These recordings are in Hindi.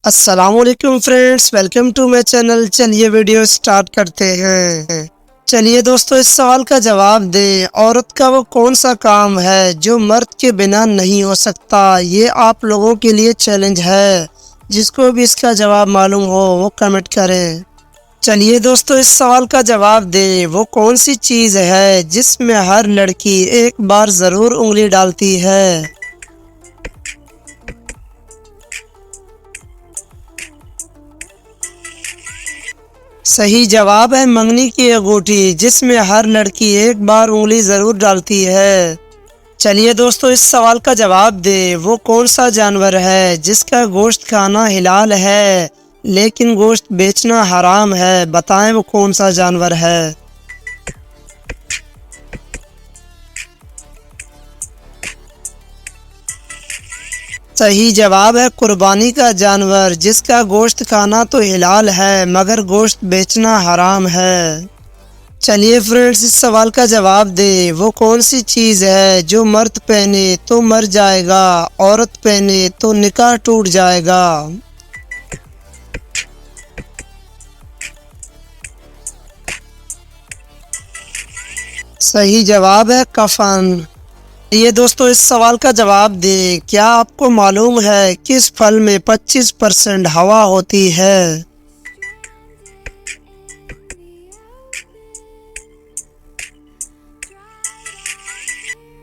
अस्सलामुअलैकुम friends, welcome to my channel. चलिए वीडियो स्टार्ट करते हैं। चलिए दोस्तों, इस सवाल का जवाब दें। औरत का वो कौन सा काम है जो मर्द के बिना नहीं हो सकता? ये आप लोगों के लिए चैलेंज है। जिसको भी इसका जवाब मालूम हो वो कमेंट करें। चलिए दोस्तों, इस सवाल का जवाब दें। वो कौन सी चीज़ है जिसमें हर लड़की एक बार ज़रूर उंगली डालती है? सही जवाब है मंगनी की अंगूठी, जिसमें हर लड़की एक बार उंगली जरूर डालती है। चलिए दोस्तों, इस सवाल का जवाब दे। वो कौन सा जानवर है जिसका गोश्त खाना हिलाल है लेकिन गोश्त बेचना हराम है? बताएं वो कौन सा जानवर है। सही जवाब है कुर्बानी का जानवर, जिसका गोश्त खाना तो हिलाल है मगर गोश्त बेचना हराम है। चलिए फ्रेंड्स, इस सवाल का जवाब दे। वो कौन सी चीज़ है जो मर्द पहने तो मर जाएगा, औरत पहने तो निकाह टूट जाएगा? सही जवाब है कफन। ये दोस्तों, इस सवाल का जवाब दे। क्या आपको मालूम है किस फल में 25% हवा होती है?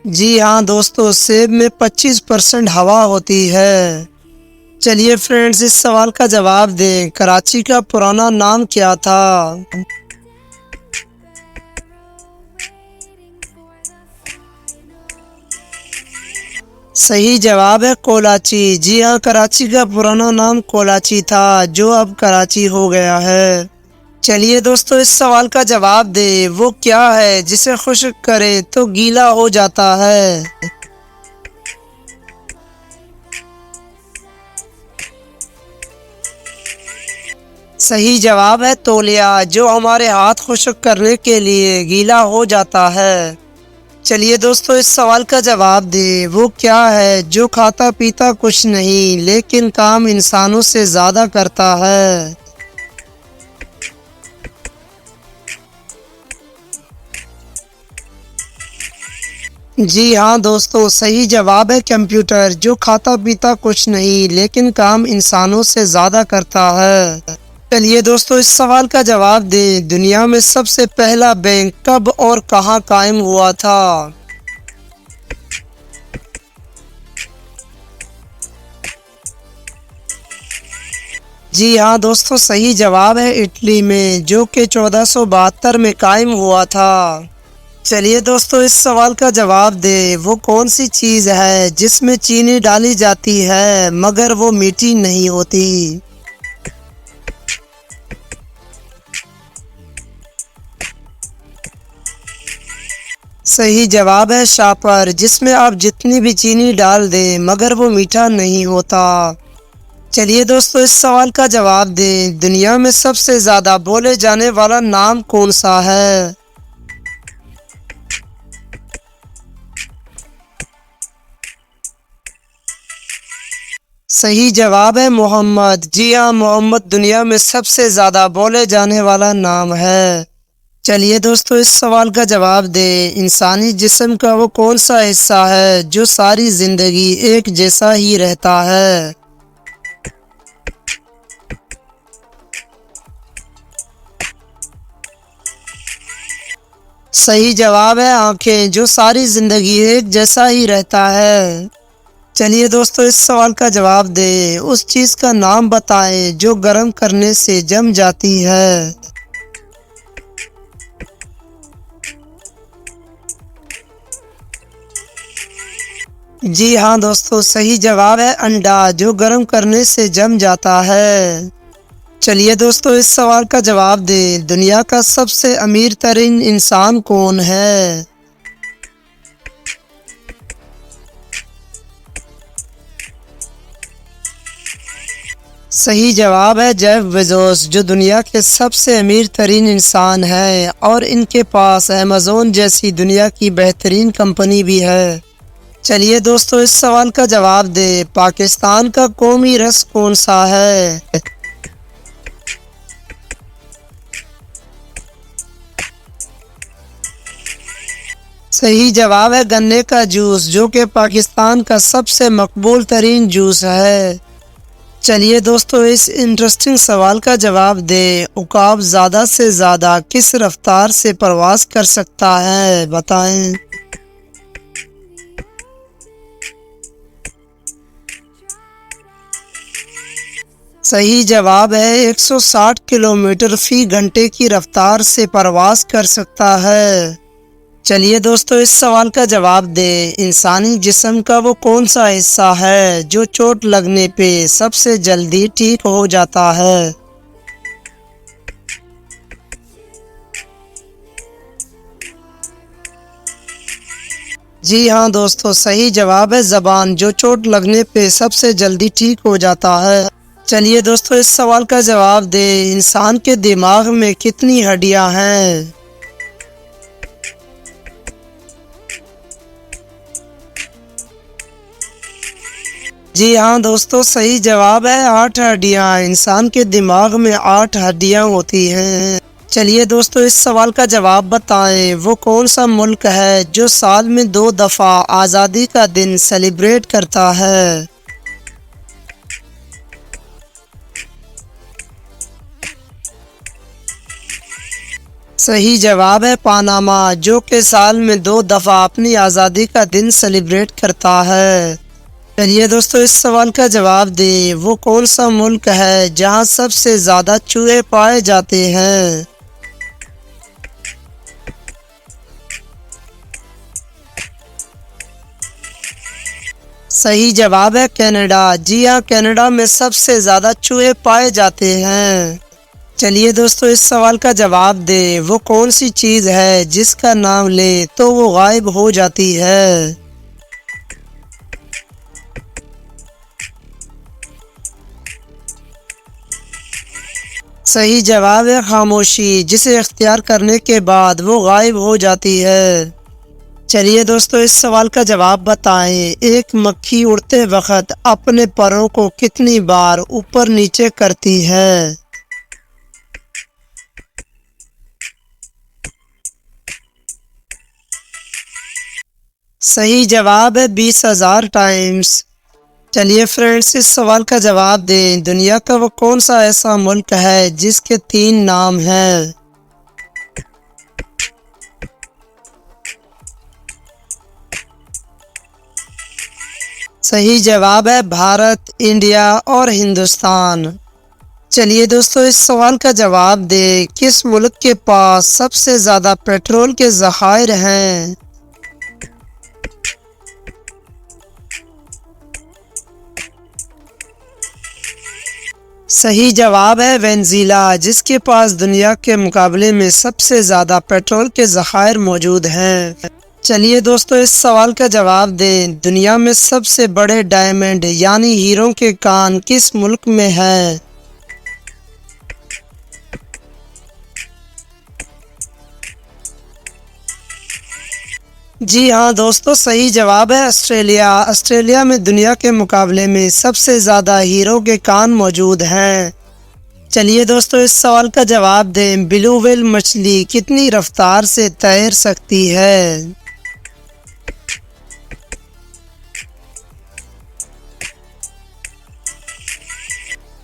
जी हाँ दोस्तों, सेब में 25% हवा होती है। चलिए फ्रेंड्स, इस सवाल का जवाब दें। कराची का पुराना नाम क्या था? सही जवाब है कोलाची। जी हाँ, कराची का पुराना नाम कोलाची था, जो अब कराची हो गया है। चलिए दोस्तों, इस सवाल का जवाब दे। वो क्या है जिसे खुश्क करे तो गीला हो जाता है? सही जवाब है तौलिया, जो हमारे हाथ खुश्क करने के लिए गीला हो जाता है। चलिए दोस्तों, इस सवाल का जवाब दे। वो क्या है जो खाता पीता कुछ नहीं लेकिन काम इंसानों से ज़्यादा करता है? जी हाँ दोस्तों, सही जवाब है कंप्यूटर, जो खाता पीता कुछ नहीं लेकिन काम इंसानों से ज़्यादा करता है। चलिए दोस्तों, इस सवाल का जवाब दें। दुनिया में सबसे पहला बैंक कब और कहाँ कायम हुआ था? जी हाँ दोस्तों, सही जवाब है इटली में, जो कि 1472 में कायम हुआ था। चलिए दोस्तों, इस सवाल का जवाब दे। वो कौन सी चीज़ है जिसमें चीनी डाली जाती है मगर वो मीठी नहीं होती? सही जवाब है शापर, जिसमें आप जितनी भी चीनी डाल दें मगर वो मीठा नहीं होता। चलिए दोस्तों, इस सवाल का जवाब दें। दुनिया में सबसे ज़्यादा बोले जाने वाला नाम कौन सा है? सही जवाब है मोहम्मद। जी हाँ, मोहम्मद दुनिया में सबसे ज़्यादा बोले जाने वाला नाम है। चलिए दोस्तों, इस सवाल का जवाब दें। इंसानी जिस्म का वो कौन सा हिस्सा है जो सारी ज़िंदगी एक जैसा ही रहता है? सही जवाब है आंखें, जो सारी ज़िंदगी एक जैसा ही रहता है। चलिए दोस्तों, इस सवाल का जवाब दें। उस चीज़ का नाम बताएं जो गर्म करने से जम जाती है। जी हाँ दोस्तों, सही जवाब है अंडा, जो गर्म करने से जम जाता है। चलिए दोस्तों, इस सवाल का जवाब दें। दुनिया का सबसे अमीर तरीन इंसान कौन है? सही जवाब है जेफ बेजोस, जो दुनिया के सबसे अमीर तरीन इंसान है और इनके पास अमेज़न जैसी दुनिया की बेहतरीन कंपनी भी है। चलिए दोस्तों इस सवाल का जवाब दे। पाकिस्तान का कौमी रस कौन सा है? सही जवाब है गन्ने का जूस, जो कि पाकिस्तान का सबसे मकबूल तरीन जूस है। चलिए दोस्तों इस इंटरेस्टिंग सवाल का जवाब दे। उकाब ज़्यादा से ज़्यादा किस रफ्तार से प्रवास कर सकता है? बताएं। सही जवाब है 160 किलोमीटर फी घंटे की रफ्तार से प्रवास कर सकता है। चलिए दोस्तों इस सवाल का जवाब दे। इंसानी जिस्म का वो कौन सा हिस्सा है जो चोट लगने पे सबसे जल्दी ठीक हो जाता है? जी हाँ दोस्तों, सही जवाब है ज़बान, जो चोट लगने पे सबसे जल्दी ठीक हो जाता है। चलिए दोस्तों इस सवाल का जवाब दे। इंसान के दिमाग में कितनी हड्डियां हैं? जी हाँ दोस्तों, सही जवाब है 8 हड्डियां। इंसान के दिमाग में 8 हड्डियां होती हैं। चलिए दोस्तों इस सवाल का जवाब बताएं। वो कौन सा मुल्क है जो साल में 2 दफ़ा आज़ादी का दिन सेलिब्रेट करता है? सही जवाब है पानामा, जो कि साल में 2 दफ़ा अपनी आज़ादी का दिन सेलिब्रेट करता है। चलिए दोस्तों इस सवाल का जवाब दे। वो कौन सा मुल्क है जहां सबसे ज़्यादा चूहे पाए जाते हैं? सही जवाब है कनाडा। जी हाँ, कनाडा में सबसे ज़्यादा चूहे पाए जाते हैं। चलिए दोस्तों इस सवाल का जवाब दे। वो कौन सी चीज़ है जिसका नाम ले तो वो गायब हो जाती है? सही जवाब है खामोशी, जिसे इख्तियार करने के बाद वो गायब हो जाती है। चलिए दोस्तों इस सवाल का जवाब बताएं। एक मक्खी उड़ते वक्त अपने परों को कितनी बार ऊपर नीचे करती है? सही जवाब है 20,000 टाइम्स। चलिए फ्रेंड्स इस सवाल का जवाब दें। दुनिया का वो कौन सा ऐसा मुल्क है जिसके 3 नाम हैं? सही जवाब है भारत, इंडिया और हिंदुस्तान। चलिए दोस्तों इस सवाल का जवाब दें। किस मुल्क के पास सबसे ज़्यादा पेट्रोल के ज़खायर हैं? सही जवाब है वेनेज़ुएला, जिसके पास दुनिया के मुकाबले में सबसे ज़्यादा पेट्रोल के ज़खायर मौजूद हैं। चलिए दोस्तों इस सवाल का जवाब दें। दुनिया में सबसे बड़े डायमंड यानी हीरो के कान किस मुल्क में है? जी हाँ दोस्तों, सही जवाब है ऑस्ट्रेलिया। ऑस्ट्रेलिया में दुनिया के मुकाबले में सबसे ज़्यादा हीरो के कान मौजूद हैं। चलिए दोस्तों इस सवाल का जवाब दें। ब्लू व्हेल मछली कितनी रफ्तार से तैर सकती है?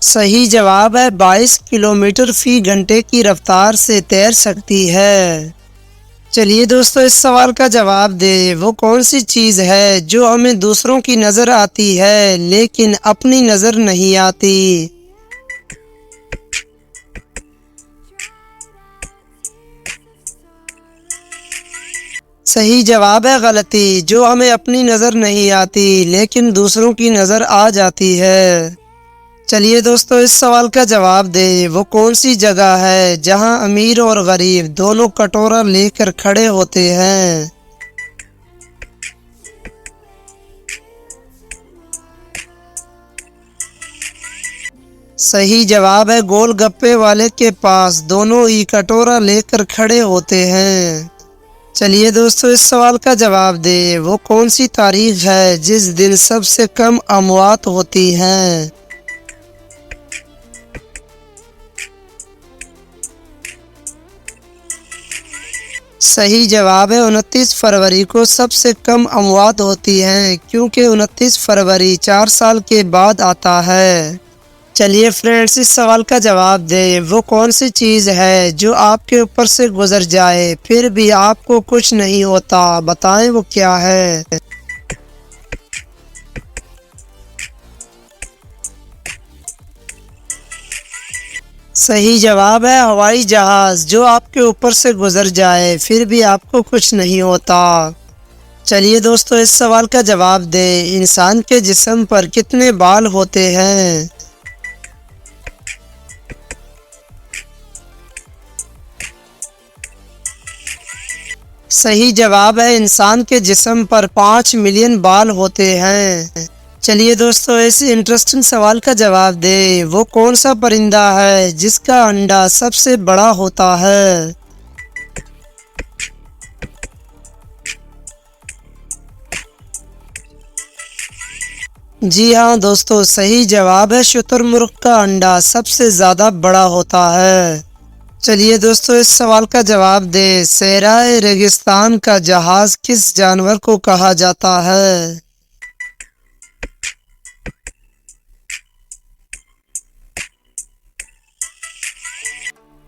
सही जवाब है 22 किलोमीटर फी घंटे की रफ्तार से तैर सकती है। चलिए दोस्तों इस सवाल का जवाब दे। वो कौन सी चीज़ है जो हमें दूसरों की नज़र आती है लेकिन अपनी नज़र नहीं आती? सही जवाब है गलती, जो हमें अपनी नज़र नहीं आती लेकिन दूसरों की नज़र आ जाती है। चलिए दोस्तों इस सवाल का जवाब दे। वो कौन सी जगह है जहां अमीर और गरीब दोनों कटोरा लेकर खड़े होते हैं? सही जवाब है गोलगप्पे वाले के पास दोनों ही कटोरा लेकर खड़े होते हैं। चलिए दोस्तों इस सवाल का जवाब दे। वो कौन सी तारीख है जिस दिन सबसे कम अमवात होती हैं? सही जवाब है 29 फरवरी को सबसे कम अमवात होती हैं, क्योंकि 29 फरवरी 4 साल के बाद आता है। चलिए फ्रेंड्स इस सवाल का जवाब दें। वो कौन सी चीज़ है जो आपके ऊपर से गुजर जाए फिर भी आपको कुछ नहीं होता? बताएं वो क्या है। सही जवाब है हवाई जहाज़, जो आपके ऊपर से गुजर जाए फिर भी आपको कुछ नहीं होता। चलिए दोस्तों इस सवाल का जवाब दें। इंसान के जिस्म पर कितने बाल होते हैं? सही जवाब है इंसान के जिस्म पर 5 मिलियन बाल होते हैं। चलिए दोस्तों इस इंटरेस्टिंग सवाल का जवाब दे। वो कौन सा परिंदा है जिसका अंडा सबसे बड़ा होता है? जी हाँ दोस्तों, सही जवाब है शुतुरमुर्ग का अंडा सबसे ज़्यादा बड़ा होता है। चलिए दोस्तों इस सवाल का जवाब दे। सहराए रेगिस्तान का जहाज किस जानवर को कहा जाता है?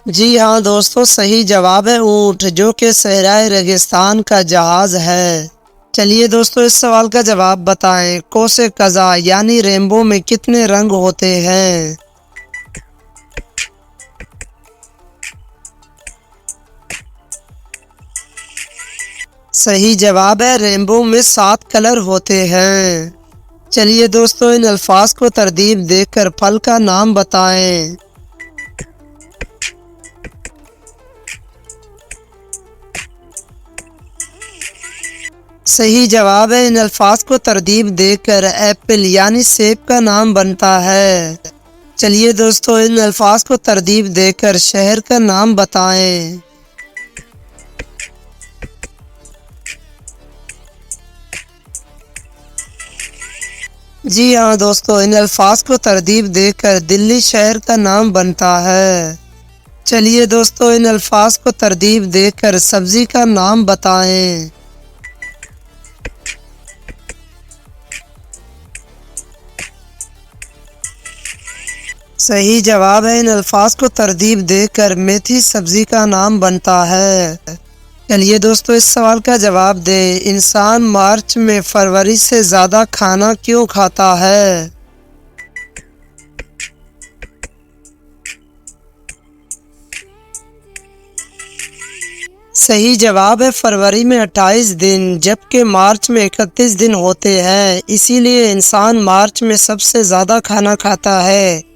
जी हाँ दोस्तों, सही जवाब है ऊँट, जो कि सहराए रेगिस्तान का जहाज है। चलिए दोस्तों इस सवाल का जवाब बताएं। कौसे कज़ा यानी रेनबो में कितने रंग होते हैं? सही जवाब है रेनबो में 7 कलर होते हैं। चलिए दोस्तों इन अल्फाज को तरतीब देकर फल का नाम बताएं। सही जवाब है इन अल्फाज को तरतीब देकर एप्पल यानी सेब का नाम बनता है। चलिए दोस्तों इन अल्फाज को तरतीब देकर शहर का नाम बताएं। जी हाँ दोस्तों, इन अल्फाज को तरतीब देकर दिल्ली शहर का नाम बनता है। चलिए दोस्तों इन अल्फाज को तरतीब देकर सब्जी का नाम बताएं। सही जवाब है इन अल्फाज को तरतीब देकर मेथी सब्जी का नाम बनता है। चलिए दोस्तों इस सवाल का जवाब दे। इंसान मार्च में फरवरी से ज़्यादा खाना क्यों खाता है? सही जवाब है फरवरी में 28 दिन, जबकि मार्च में 31 दिन होते हैं। इसीलिए इंसान मार्च में सबसे ज़्यादा खाना खाता है।